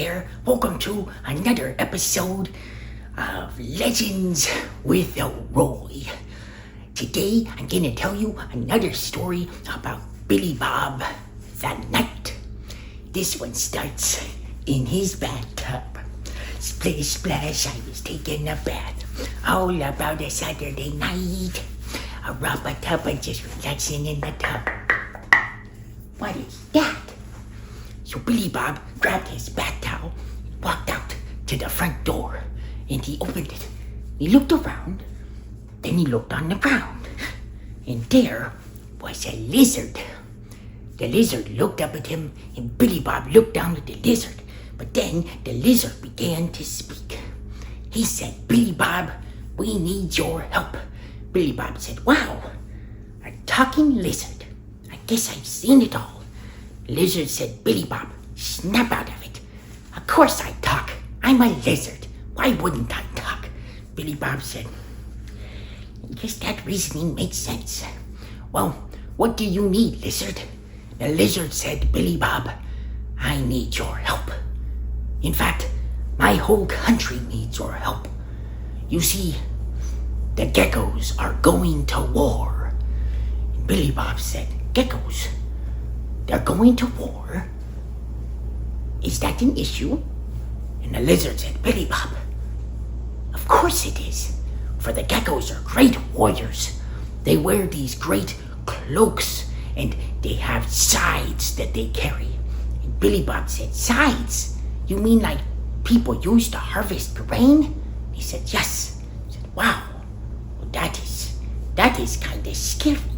there. Welcome to another episode of Legends with Elroy. Today, I'm going to tell you another story about Billy Bob the Knight. This one starts in his bathtub. Splish splash, I was taking a bath. All about a Saturday night. A rubber-tubber just relaxing in the tub. What is that? So Billy Bob grabbed his bath towel, walked out to the front door, and he opened it. He looked around, then he looked on the ground, and there was a lizard. The lizard looked up at him, and Billy Bob looked down at the lizard. But then the lizard began to speak. He said, "Billy Bob, we need your help." Billy Bob said, "Wow, a talking lizard. I guess I've seen it all." The lizard said, "Billy Bob, snap out of it. Of course I talk. I'm a lizard. Why wouldn't I talk?" Billy Bob said, "I guess that reasoning makes sense. Well, what do you need, lizard?" The lizard said, "Billy Bob, I need your help. In fact, my whole country needs your help. You see, the geckos are going to war." And Billy Bob said, "Geckos? They're going to war? Is that an issue?" And the lizard said, "Billy Bob, of course it is. For the geckos are great warriors. They wear these great cloaks and they have scythes that they carry." And Billy Bob said, "Scythes? You mean like people used to harvest grain?" He said, "Yes." He said, "Wow, well, that is kind of scary."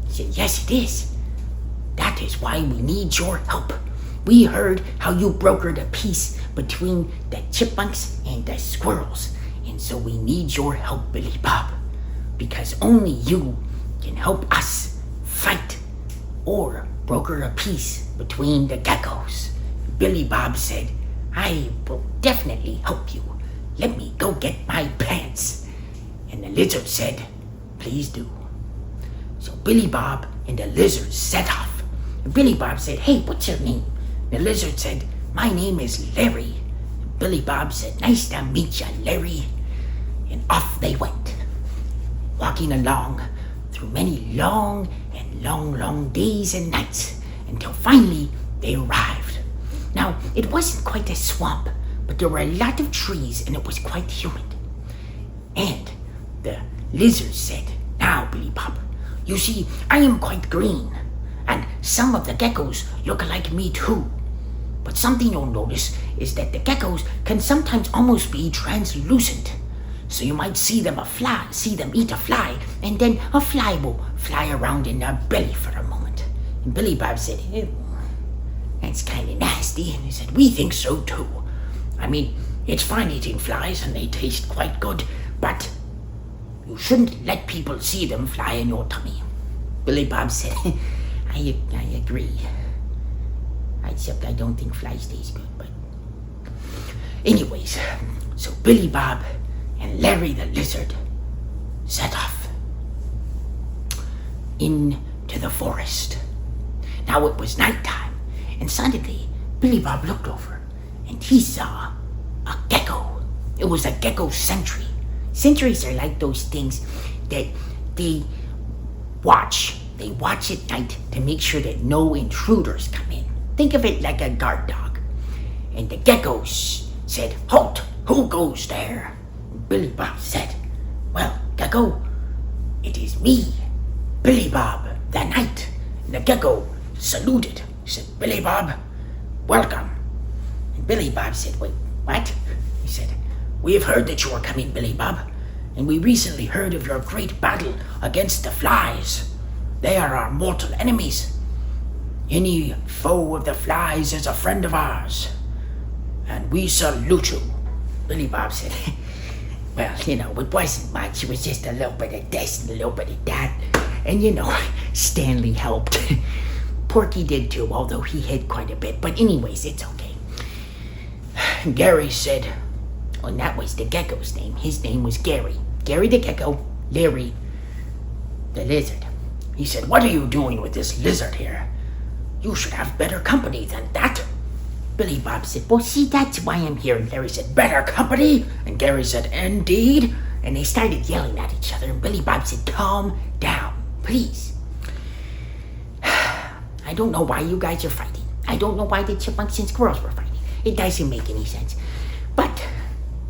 He said, "Yes, it is. That is why we need your help. We heard how you brokered a peace between the chipmunks and the squirrels, and so we need your help, Billy Bob, because only you can help us fight or broker a peace between the geckos." Billy Bob said, "I will definitely help you. Let me go get my pants." And the lizard said, "Please do." So Billy Bob and the lizard set off. And Billy Bob said, "Hey, what's your name?" The lizard said, "My name is Larry." And Billy Bob said, "Nice to meet you, Larry." And off they went, walking along through many long days and nights, until finally they arrived. Now, it wasn't quite a swamp, but there were a lot of trees and it was quite humid. And the lizard said, "Now, Billy Bob, you see, I am quite green, and some of the geckos look like me too. But something you'll notice is that the geckos can sometimes almost be translucent. So you might see them eat a fly, and then a fly will fly around in their belly for a moment." And Billy Bob said, "Ew, that's kind of nasty." And he said, "We think so too. I mean, it's fine eating flies and they taste quite good, but you shouldn't let people see them fly in your tummy." Billy Bob said, I agree. Except I don't think flies taste good, but... Anyways, so Billy Bob and Larry the lizard set off into the forest. Now it was nighttime, and suddenly Billy Bob looked over and he saw a gecko. It was a gecko sentry. Sentries are like those things that they watch at night to make sure that no intruders come in. Think of it like a guard dog. And the geckos said, "Halt! Who goes there?" Billy Bob said, "Well, gecko, it is me, Billy Bob the Knight." And the gecko saluted. He said, "Billy Bob, welcome." And Billy Bob said, "Wait, what?" He said, "We have heard that you are coming, Billy Bob, and we recently heard of your great battle against the flies. They are our mortal enemies. Any foe of the flies is a friend of ours, and we salute you." Billy Bob said, "Well, it wasn't much. It was just a little bit of this and a little bit of that. And, Stanley helped. Porky did too, although he hid quite a bit. But anyways, it's okay." Gary said, and that was the gecko's name. His name was Gary. Gary the gecko, Larry the lizard. He said, "What are you doing with this lizard here? You should have better company than that." Billy Bob said, well, see, that's why I'm here. And Larry said, better company? And Gary said, indeed. And they started yelling at each other. And Billy Bob said, calm down, please. I don't know why you guys are fighting. I don't know why the chipmunks and squirrels were fighting. It doesn't make any sense. But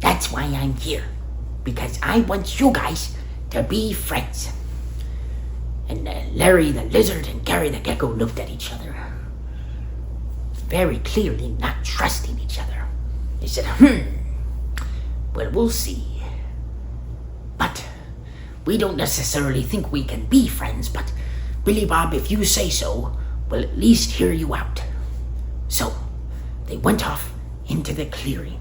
that's why I'm here. Because I want you guys to be friends. And Larry the lizard and Gary the gecko looked at each other, very clearly not trusting each other. They said, well, we'll see. But we don't necessarily think we can be friends, but Billy Bob, if you say so, we'll at least hear you out. So they went off into the clearing,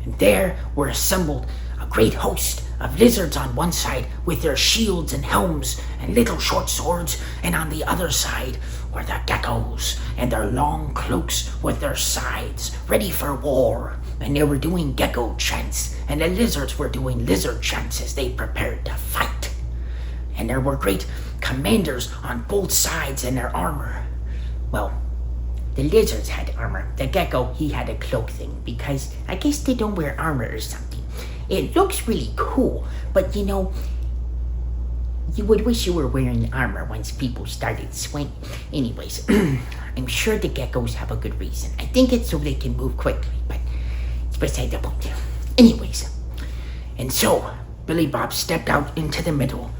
and there were assembled a great host of lizards on one side with their shields and helms and little short swords, and on the other side were the geckos and their long cloaks with their scythes, ready for war. And they were doing gecko chants, and the lizards were doing lizard chants as they prepared to fight. And there were great commanders on both sides in their armor. Well, the lizards had armor. The gecko, he had a cloak thing, because I guess they don't wear armor or something. It looks really cool, but you know, you would wish you were wearing armor once people started swinging. Anyways, I'm sure the geckos have a good reason. I think it's so they can move quickly, but it's beside the point. Anyways, and so Billy Bob stepped out into the middle,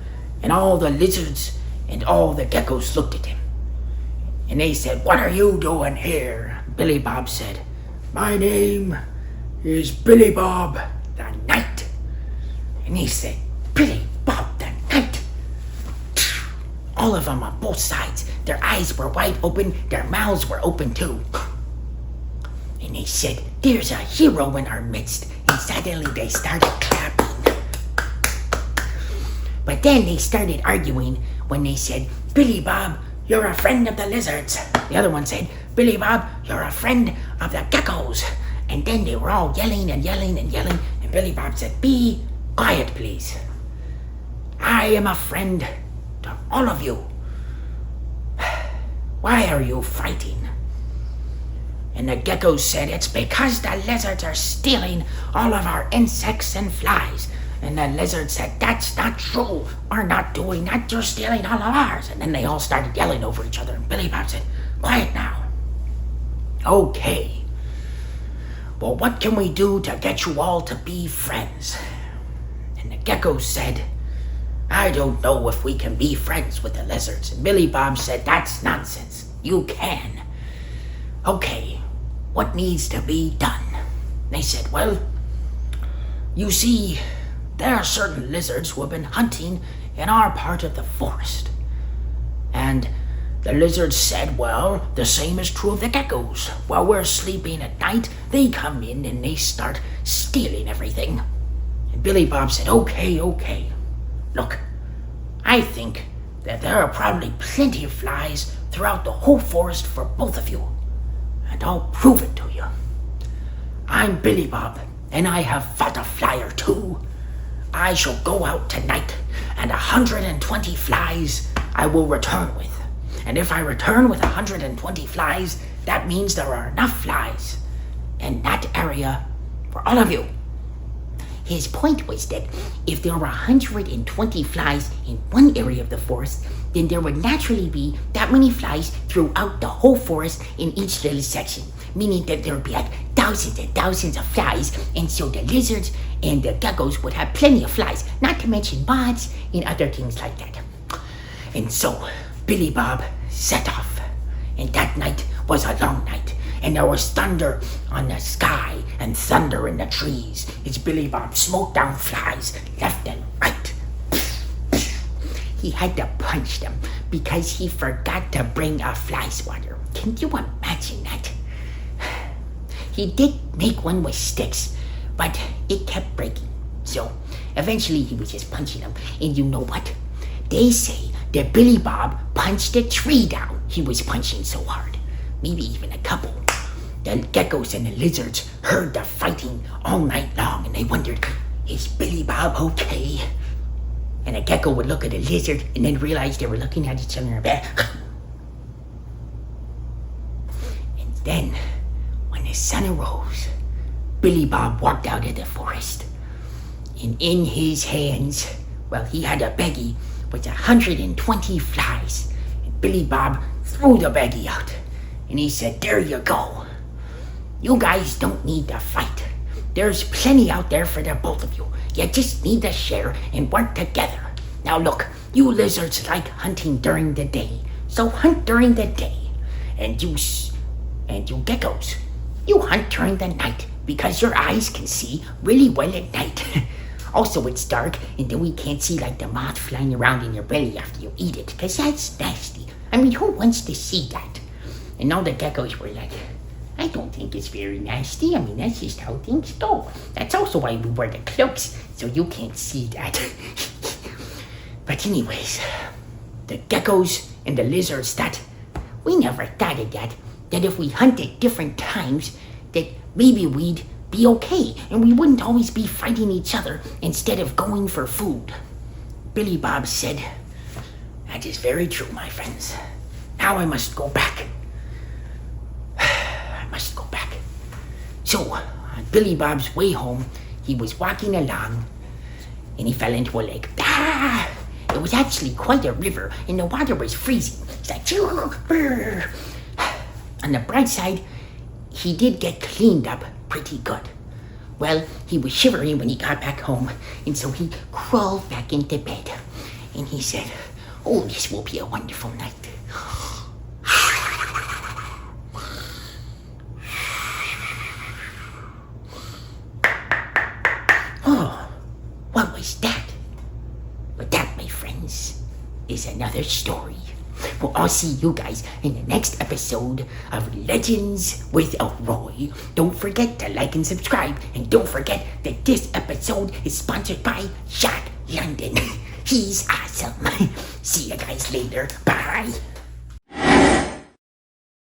and all the lizards and all the geckos looked at him. And they said, what are you doing here? Billy Bob said, my name is Billy Bob the Knight. And he said, Billy Bob the Knight. All of them on both sides, their eyes were wide open, their mouths were open too. And they said, there's a hero in our midst. And suddenly they started clapping. But then they started arguing when they said, Billy Bob, you're a friend of the lizards. The other one said, Billy Bob, you're a friend of the geckos. And then they were all yelling and yelling and yelling. And Billy Bob said, be quiet, please. I am a friend to all of you. Why are you fighting? And the geckos said, it's because the lizards are stealing all of our insects and flies. And the lizard said, that's not true. We're not doing that. You're stealing all of ours. And then they all started yelling over each other. And Billy Bob said, quiet now. Okay. Well, what can we do to get you all to be friends? And the geckos said, I don't know if we can be friends with the lizards. And Billy Bob said, that's nonsense. You can. Okay, what needs to be done? They said, well, you see, there are certain lizards who have been hunting in our part of the forest. And the lizards said, well, the same is true of the geckos. While we're sleeping at night, they come in and they start stealing everything. And Billy Bob said, okay. Look, I think that there are probably plenty of flies throughout the whole forest for both of you. And I'll prove it to you. I'm Billy Bob, and I have fought a fly or two. I shall go out tonight, and 120 flies I will return with. And if I return with 120 flies, that means there are enough flies in that area for all of you. His point was that if there were 120 flies in one area of the forest, then there would naturally be that many flies throughout the whole forest in each little section, meaning that there would be like thousands and thousands of flies, and so the lizards and the geckos would have plenty of flies, not to mention moths and other things like that. And so Billy Bob set off, and that night was a long night, and there was thunder on the sky and thunder in the trees as Billy Bob smoked down flies left and right. He had to punch them because he forgot to bring a fly swatter. Can you imagine that? He did make one with sticks, but it kept breaking. So eventually he was just punching them. And you know what? They say that Billy Bob punched a tree down. He was punching so hard. Maybe even a couple. The geckos and the lizards heard the fighting all night long, and they wondered, is Billy Bob okay? And a gecko would look at a lizard and then realize they were looking at each other. And then, when the sun arose, Billy Bob walked out of the forest. And in his hands, well, he had a baggie with 120 flies. And Billy Bob threw the baggie out. And he said, "There you go. You guys don't need to fight. There's plenty out there for the both of you. You just need to share and work together. Now look, you lizards like hunting during the day, so hunt during the day. And you geckos, you hunt during the night because your eyes can see really well at night. Also, it's dark, and then we can't see like the moth flying around in your belly after you eat it, because that's nasty. I mean, who wants to see that?" And all the geckos were like, "I don't think it's very nasty. I mean, that's just how things go. That's also why we wear the cloaks, so you can't see that." But anyways, the geckos and the lizards thought, we never thought of that if we hunt at different times, that maybe we'd be okay, and we wouldn't always be fighting each other instead of going for food. Billy Bob said, "That is very true, my friends. Now I must go back. I must go back." So, on Billy Bob's way home, he was walking along, and he fell into a lake. It was actually quite a river, and the water was freezing. It's like, on the bright side, he did get cleaned up pretty good. Well, he was shivering when he got back home, and so he crawled back into bed. And he said, "Oh, this will be a wonderful night." Oh, what was that? But that, my friends, is another story. Well, I'll see you guys in the next episode of Legends with Elroy. Don't forget to like and subscribe. And don't forget that this episode is sponsored by Shot London. He's awesome. See you guys later. Bye.